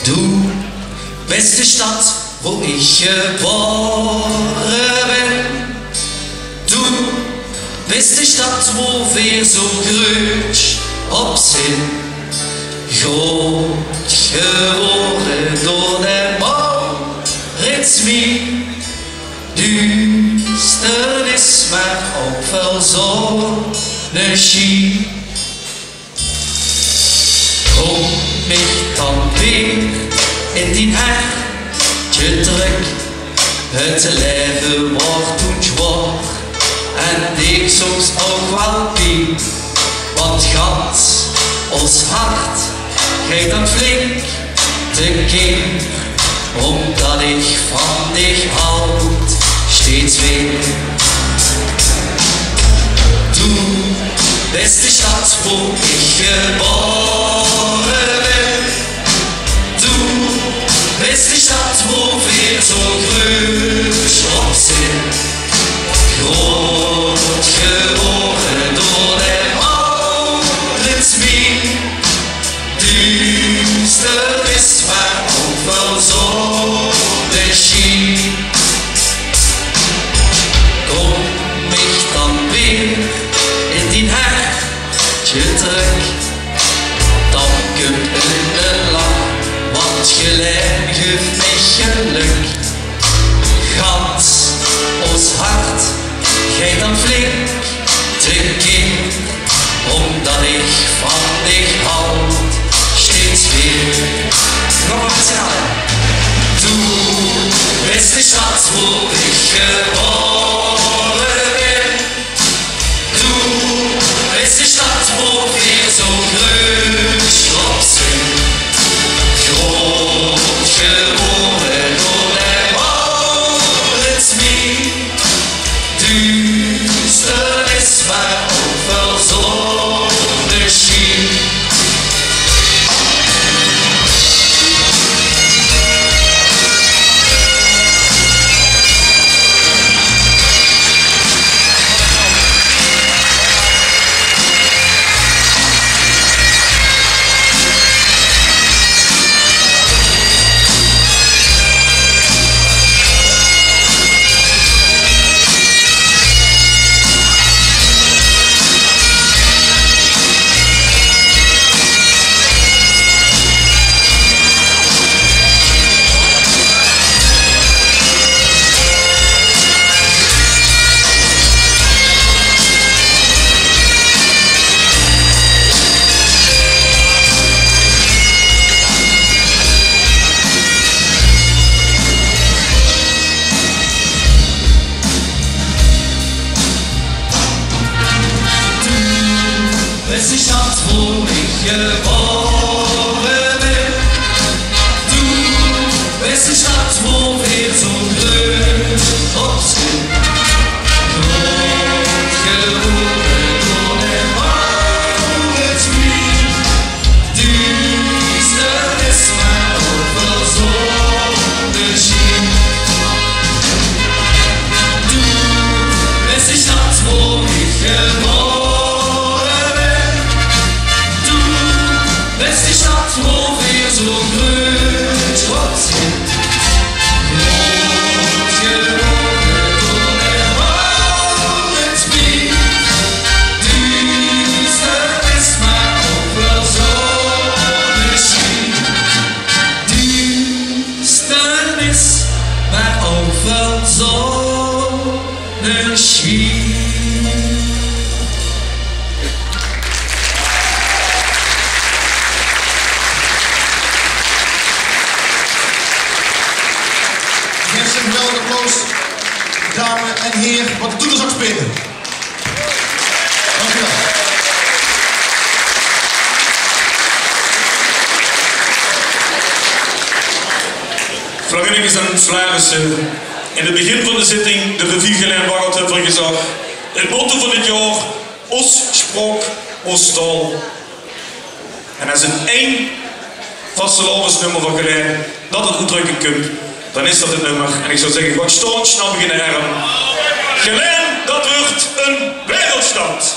Du bist die Stadt, wo ich geboren bin. Du bist die Stadt, wo wir so grütsch op sind. Groot geworden door de Maurits wie. Duisternis, maar ook wel zonneschijn. Kom ik dan weer in die hartje druk. Het leven wordt toen zwaar en ik soms ook wel pijn. Want gans ons hart geeft dan flink tekeer, omdat ik van dich houd steeds weer. Du bist die Stadt, wo ich geboren bin. Du bist die Stadt, wo wir so grüß op sind. Groot geworden door de Maurits wie. Duisternis, maar ook wel zonneschijn. Kom ik dan weer in die hartje terug, dan kunt een lach, want gelijk geeft mij geluk. Gans ons hart geeft dan flink tekeer, omdat ik van dich houd steeds weer. Nog een vertellen. Du bist die Stadt, wo ich geboren bin. Du bist die Stadt, wo wir so grüß op sind. Groot geworden door de Maurits wie. Duisternis, maar ook wel zonneschijn. Es ist die Stadt, wo ich geboren bin. Du bist die Stadt, wo wir so grüß op sind. Groot geworden door de Maurits wie. Duisternis, maar ook wel zonneschijn. Du bist die Stadt, wo ich geboren bin. Bist die Stadt, wo wir so grüß op sind. Groot geworden door de Maurits wie. Duisternis, maar ook wel zonneschijn. Duisternis, maar ook wel zonneschijn. Dames en heren, wat de toeters spelen. Dankjewel. Vrijwilligers en Vlaamsen. In het begin van de zitting de revue Gelijn Waggelt hebben gezegd. Het motto van dit jaar, ons sprok, ons taal. En als een één vastelavondsnummer van Gelijn dat het uitdrukken kunt, dan is dat het nummer. En ik zou zeggen, wat staan, snap ik in de arm. Gelijn, dat wordt een wereldstad.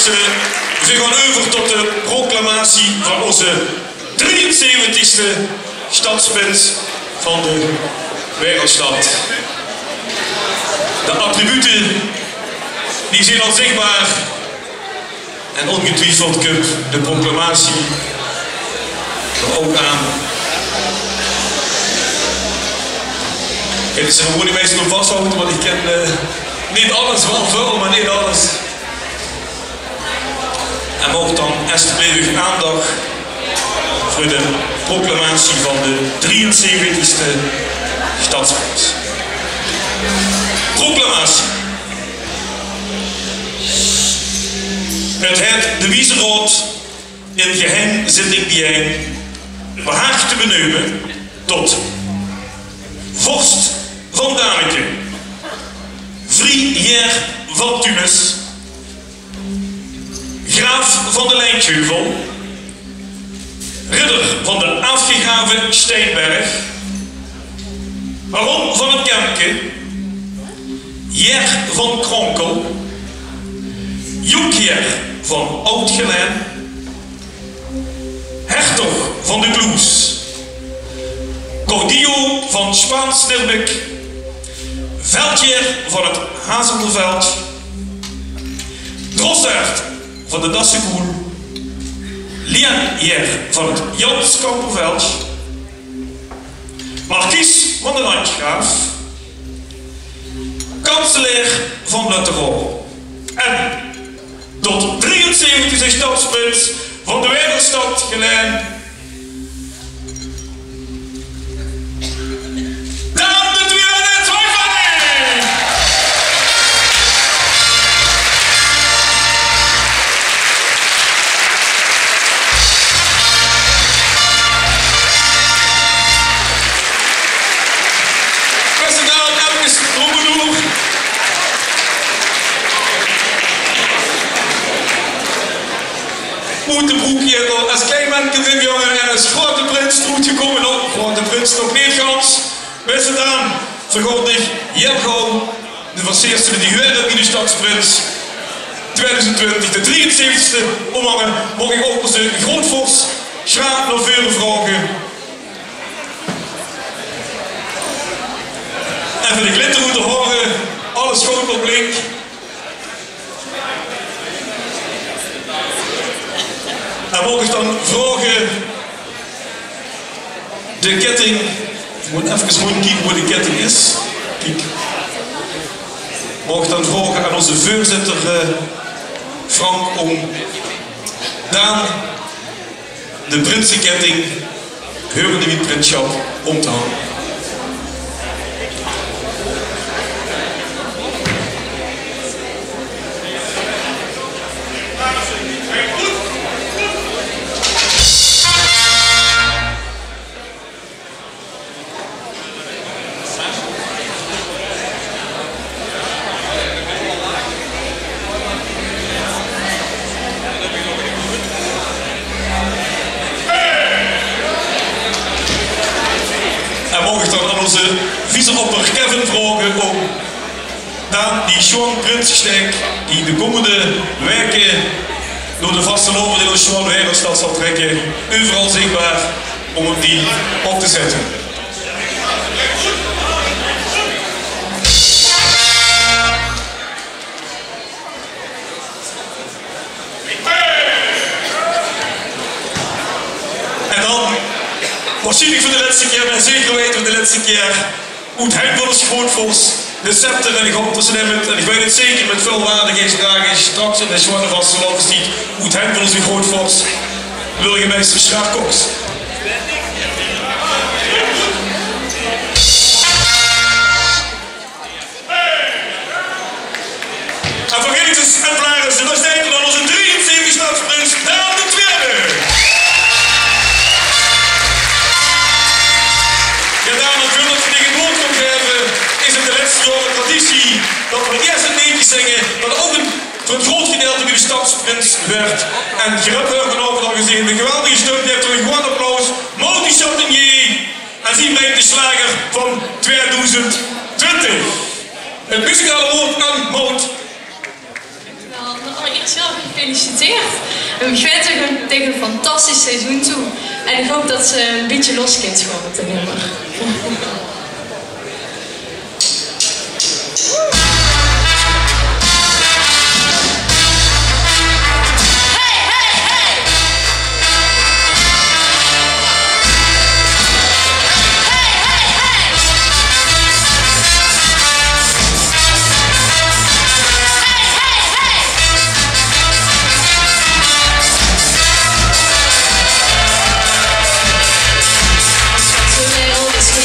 We gaan over tot de proclamatie van onze 73e stadsprins van de wereldstad. De attributen die zijn al zichtbaar en ongetwijfeld komt de proclamatie er ook aan. Het is een mooie meisje om vasthouden, want ik ken niet alles, wel veel, maar niet alles. En mocht dan alsjeblieft aandacht voor de proclamatie van de 73e stadsprins. Proclamatie. Het heeft de Wiezenraad in geheim zitting bijeen behaagd te benoemen tot vorst van Danica, Vrijer van Tunis, graaf van de Lijntheuvel, ridder van de afgegraven Steenberg, baron van het Kemke, Jer van Kronkel, Joekjer van Oud-Geleen, hertog van de Gloes, Cordillo van Spaans-Nirbek, Veldjer van het Hazelderveld, Drossaert van de Dassekoel, Lienjer van het Janskamperveld, Markies van de Landgraaf, kanselier van Lutterol en tot 73e stadsprins van de wereldstad Geleen, de broekje als klein mannetje jongen en als grote prins troet gekomen op. Grote prins nog niet gans. Beste dame, vergoed ik heel gauw de verseerste die huurde in de stadsprins 2020, de 73e omhangen, mocht ik ook onze grootvorst graag naar voren vragen. En voor de glitter moeten horen, alles schoon op blink. En mogen dan vragen, de ketting, ik moet even kijken waar de ketting is. Kijk. Mogen dan vragen aan onze voorzitter Frank om Daan de prinsenketting, heurende wietprintschap, om te halen. mogen om dan die Sean Prinsensteek, die de komende weken door de vaste lopen in de Sean Wereldstad zal trekken, overal zichtbaar om die op te zetten. En dan, waarschijnlijk voor de laatste keer, en zeker weten we de laatste keer, hoe het heim van de Schootvos, de scepter en de grond tussen hem, en ik weet het zeker met veel waardigheidsdragen is straks in de Schwanne vasteland ziet, hoe het heim van onze Grootvos, burgemeester Schaarkoks. En vergeet het en Vlaarders, en daar steken dan onze 73 stadsprins, Daan de Tweede. Ja, Daan, natuurlijk voor tegen woord komt geven, is het de laatste jaren traditie dat we eerst een liedje zingen, dat ook voor een groot gedeelte bij de stadsprins werd. En Gerard Heugenhoven al gezien, de geweldige steun, die heeft er een gewoon applaus. Moti Chatinier, en zien wij de slager van 2020. Het muzikale woord aan Moot. Allereerst heel erg gefeliciteerd. Ik wens tegen een fantastisch seizoen toe. En ik hoop dat ze een beetje loskind gewoon op de nummer.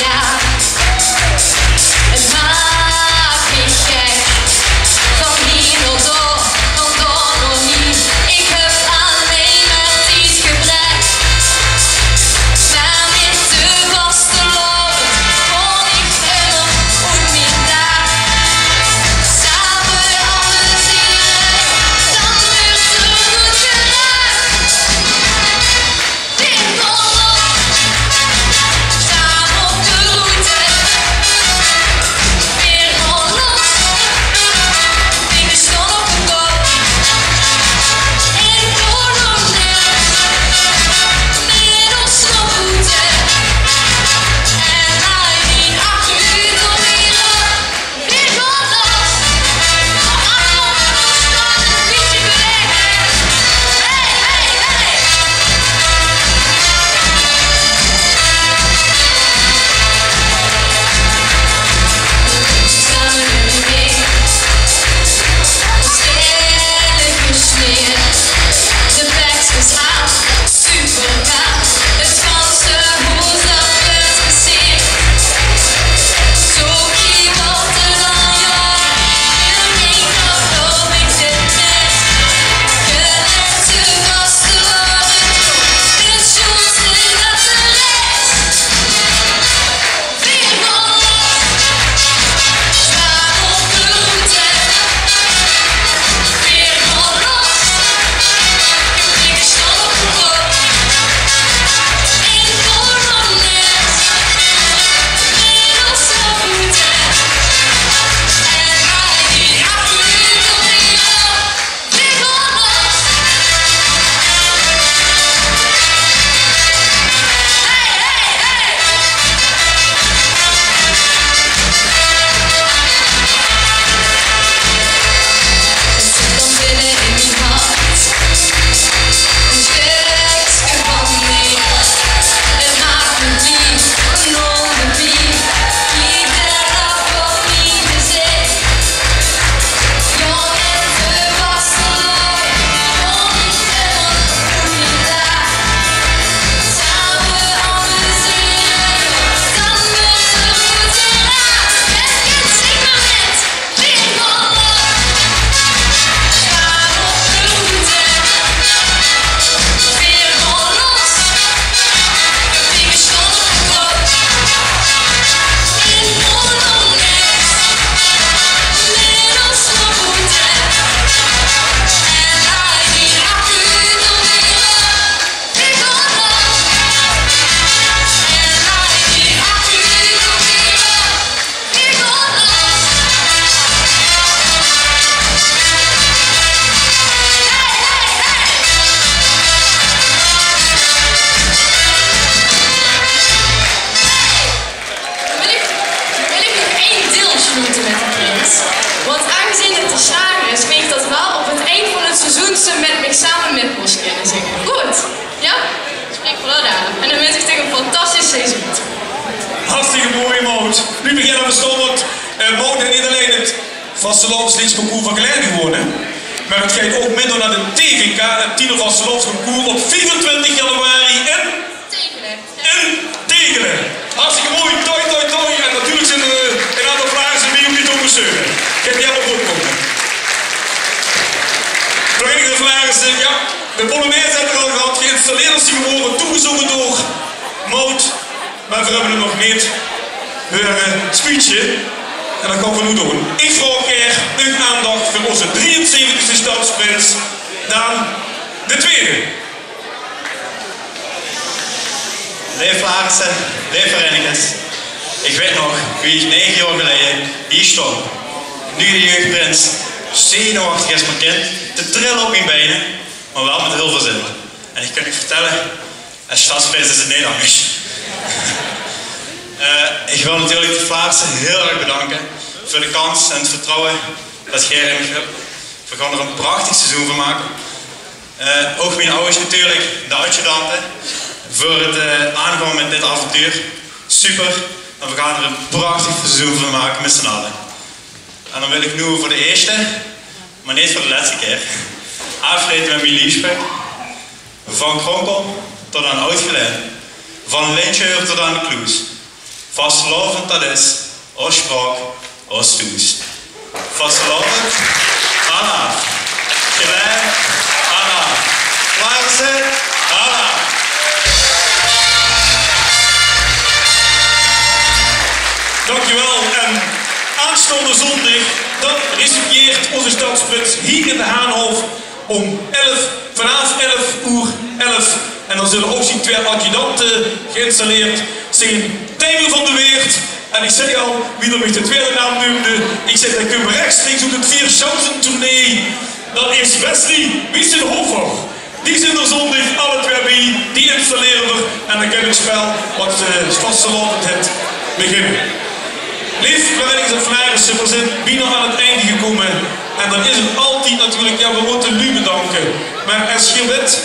Ja. samen met ons kunnen zingen. Goed, ja? Spreek vooral daar. En dan wens ik tegen een fantastisch seizoen. Hartstikke mooi, Maud. Nu beginnen we stom, want Maud heeft niet alleen het vastelandsliedconcours van Geleiden gewonnen, maar het gaat ook meedoen naar de TVK, het Tiener Vastelandsconcours op 24 januari in Tegelen. Hartstikke mooi, toi. En natuurlijk zitten we een aantal vragen die om je te ondersteunen. Ik heb die allemaal goed komen. Verenigde Vlaarsen, ja, de Polonaise hebben we al gehad, geïnstalleerd als die geworden, toegezongen door Maud. Maar we hebben er nog niet hun speechje. En dat gaan we nu doen. Ik vraag er uw aandacht voor onze 73e stadsprins, Daan de Tweede. Lieve Vlaarsen, lieve verenigers. Ik weet nog, wie ik 9 jaar geleden hier stond. Nu de jeugdprins, zenuwachtig als mijn kind, te trillen op mijn benen, maar wel met heel veel zin. En ik kan u vertellen, als stadsprins is het Nederlands. Ik wil natuurlijk de Vlaarsen heel erg bedanken voor de kans en het vertrouwen dat jij in me hebt. We gaan er een prachtig seizoen van maken. Ook mijn ouders natuurlijk, de adjudanten, voor het aangaan met dit avontuur. Super. En we gaan er een prachtig seizoen van maken met z'n allen. En dan wil ik nu voor de eerste, maar niet voor de laatste keer, afsluiten met mijn liefspek. Van Kronkel tot aan Oud-Geleen. Van Lintje tot aan de Kloes. Vastelovend dat is, als spraak, als toes. Vastelovend, Anna. Geleen, Anna. Vlaarsen, Anna. Dankjewel. En aanstaande zondag, dan recepieert onze stadsprins hier in de Haanhof om 11, vanaf 11:11. En dan zullen ook die 2 adjudanten geïnstalleerd zijn. Tijmen van de Weert. En ik zei al, wie er met de tweede naam noemde, ik zeg dat kunnen we rechtstreeks op het 4-chansen tournee. Dat is Wesley Wiesenhofer. Die zijn er zondag alle 2 bij, die installeren we. En dan kan het spel wat vastelovend het beginnen. Lief, verenigers en Vlaarsen, we zijn bijna aan het einde gekomen. En dan is het altijd natuurlijk, ja, we moeten u bedanken. Maar als je weet,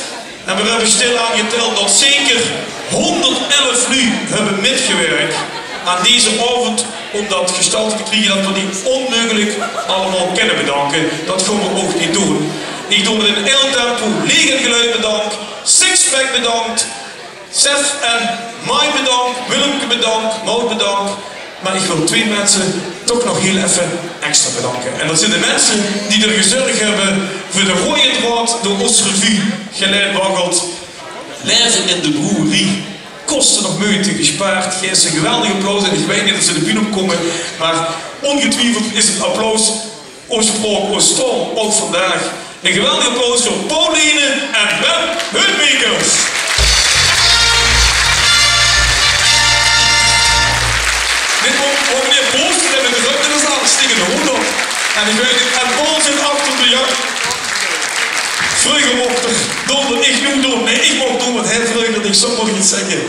en we hebben stil aangeteld dat zeker 111 nu hebben metgewerkt aan deze avond om dat gestalte te krijgen dat we die onmogelijk allemaal kunnen bedanken. Dat gaan we ook niet doen. Ik doe het in heel tempo. Leger Geluid bedankt, Sixpack bedankt, Sef en Mai bedankt, Willemke bedankt, Maud bedankt. Maar ik wil 2 mensen toch nog heel even extra bedanken. En dat zijn de mensen die er gezorgd hebben voor de rode draad door onze revue geleid waggelt. Leven in de broerie. Kosten nog moeite gespaard. Geef ze een geweldige applaus. En ik weet niet dat ze de bühne opkomen. Maar ongetwijfeld is het applaus oorspronkelijk ons stom ook vandaag. Een geweldige applaus voor Pauline en Ben Hutmakers. Dit wordt meneer Boost hebben de drukte in de zaal, steken de hoed op. En ik weet het, en Paul zit achter de jak. Vroeger mocht er donder, ik noem doen. Nee, ik mocht doen wat hij vroeger, ik zou nog iets zeggen.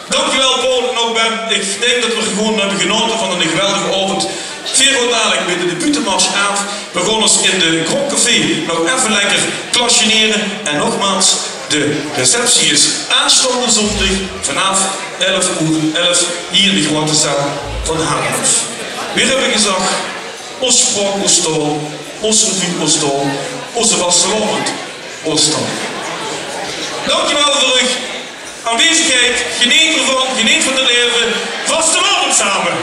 Dankjewel Paul en ook Ben. Ik denk dat we gewoon hebben genoten van een geweldige avond. Veel dadelijk met de butenmars af. We gaan ons in de Grondcafé nog even lekker klasjeneren. En nogmaals, de receptie is aanstaande zondag vanaf 11:11 hier in de grote zaal van de Haanhof. Weer heb ik gezegd, ons spraak, ons taal, ons revue, ons taal, onze vastelovend, ons taal. Dankjewel voor uw aanwezigheid. Geniet ervan, geniet van het leven. Vastelovend samen.